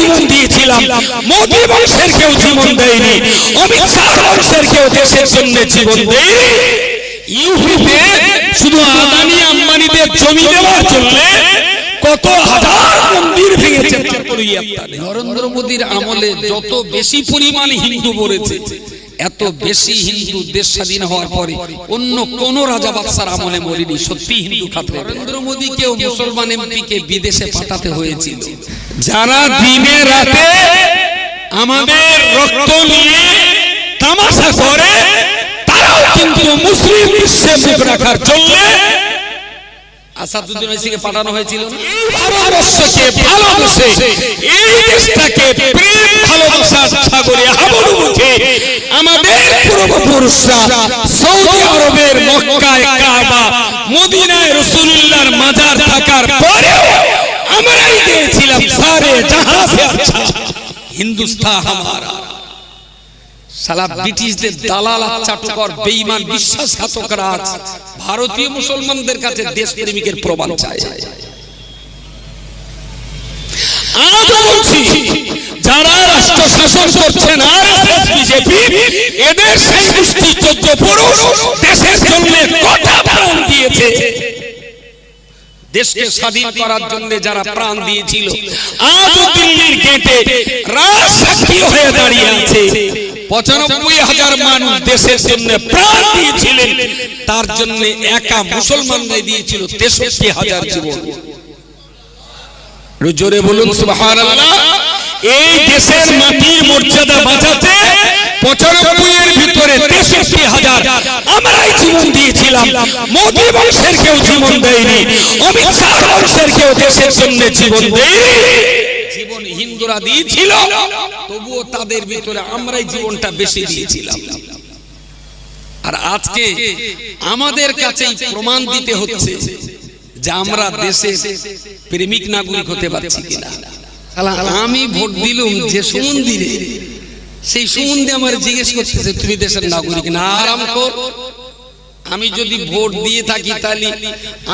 জীবন দিয়েছিলাম, মোদী বংশের কেউ জীবন দেয়নি, অমিত শাহ বংশের কেউ দেশের জন্য জীবন দেয়নি। ইউপিতে শুধু আদানি আম্বানিদের জমি দেওয়ার জন্য কত হাজার মন্দির ভেঙেছে। নরেন্দ্র মোদীর আমলে যত বেশি পরিমাণ হিন্দু মরেছে, এত বেশি হিন্দু দেশ স্বাধীন হওয়ার পরে অন্য কোন রাজা বাদশার আমলে মরেনি। সত্যি হিন্দু খাতে নরেন্দ্র মোদীকেও মুসলমান এমপিকে বিদেশে পাঠাতে হয়েছিল। যারা দিনে রাতে আমাদের রক্ত নিয়ে তামাশা করে, তারাও কিন্তু মুসলিম বিশ্বে মুখ রাখার জন্য আসাদুদ্দিন ওয়াইসিকে পাঠানো হয়েছিল। ভারতবর্ষকে ভালোবাসে, এই দেশটাকে প্রেম ভালোবাসার সাগরে হাবুডুবু মুখে আমাদের পূর্বপুরুষরা সৌদি আরবের মক্কায় কাবা, মদিনায় রাসূলুল্লাহর মাজার থাকার পরেও আমরাই দিয়েছিলাম সারে জাহাঁ সে আচ্ছা হিন্দুস্তান হামারা। সালা ব্রিটিশদের দালাল চাটুকর বেঈমান বিশ্বাসঘাতকরা ভারতীয় মুসলমানদের কাছে দেশপ্রেমিকের প্রমাণ চায়। আজও বলছি, যারা রাষ্ট্র শাসন করছেন আরএসএস বিজেপি, এদের সেই গোষ্ঠী 14 পুরুষ দেশের জন্য কত প্রাণ দিয়েছে। দেশকে স্বাধীন করার জন্য যারা প্রাণ দিয়েছিল, আজও দিল্লির গেটে রাজ সাক্ষী হয়ে দাঁড়িয়ে আছে। 95,000 মানুষ দেশের জন্য প্রাণ দিয়েছিলেন, তার জন্য একা মুসলমানরাই দিয়েছিল 63,000 জীবন। জোরে বলুন সুবহানাল্লাহ। এই দেশের মাটির মর্যাদা বাঁচাতে 95 এর ভিতরে 63,000 আমরাই জীবন দিয়েছিলাম। মোদী বংশের কেউ জীবন দেয়নি, অমিত শাহ বংশের কেউ দেশের জন্য জীবন দেয়নি। জীবন হিন্দুরা দিয়েছিল, তবুও তাদের ভিতরে আমরাই জীবনটা বেশি দিয়েছিলাম। আর আজকে আমাদের কাছেই প্রমাণ দিতে হচ্ছে যে আমরা দেশের প্রেমিক নাগরিক হতে পারছি কিনা। আমি ভোট দিলুম যে সুমন্দিরে, সেই সুমন্দি আমার জিজ্ঞেস করতেছে তুমি দেশের নাগরিক না। আরাম কর, আমি যদি ভোট দিয়ে থাকি তাহলে,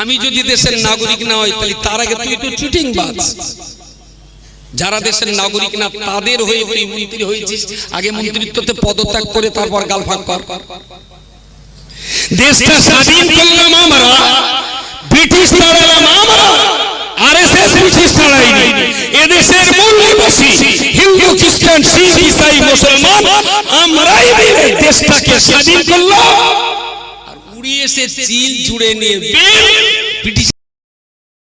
আমি যদি দেশের নাগরিক না হই তাহলে তার আগে তুই তো চিটিং বাজ। যারা দেশের নাগরিক না তাদের হয়ে তুই মন্ত্রী হয়েছিস, আগে মন্ত্রিত্বতে পদত্যাগ করে তারপর গালফাক কর। দেশটা স্বাধীন করলাম আমরা, ব্রিটিশ তাড়ালাম আমরা, আরএসএস ব্রিটিশ তাড়াইনি। এদেশের মূল নিবাসী হিন্দু, খ্রিস্টান, শিখ, ইসাই, মুসলমান আমরাই মিলে দেশটাকে স্বাধীন করলাম। আর উড়িয়ে এসে চিল জুড়ে নিয়ে ব্রিটিশ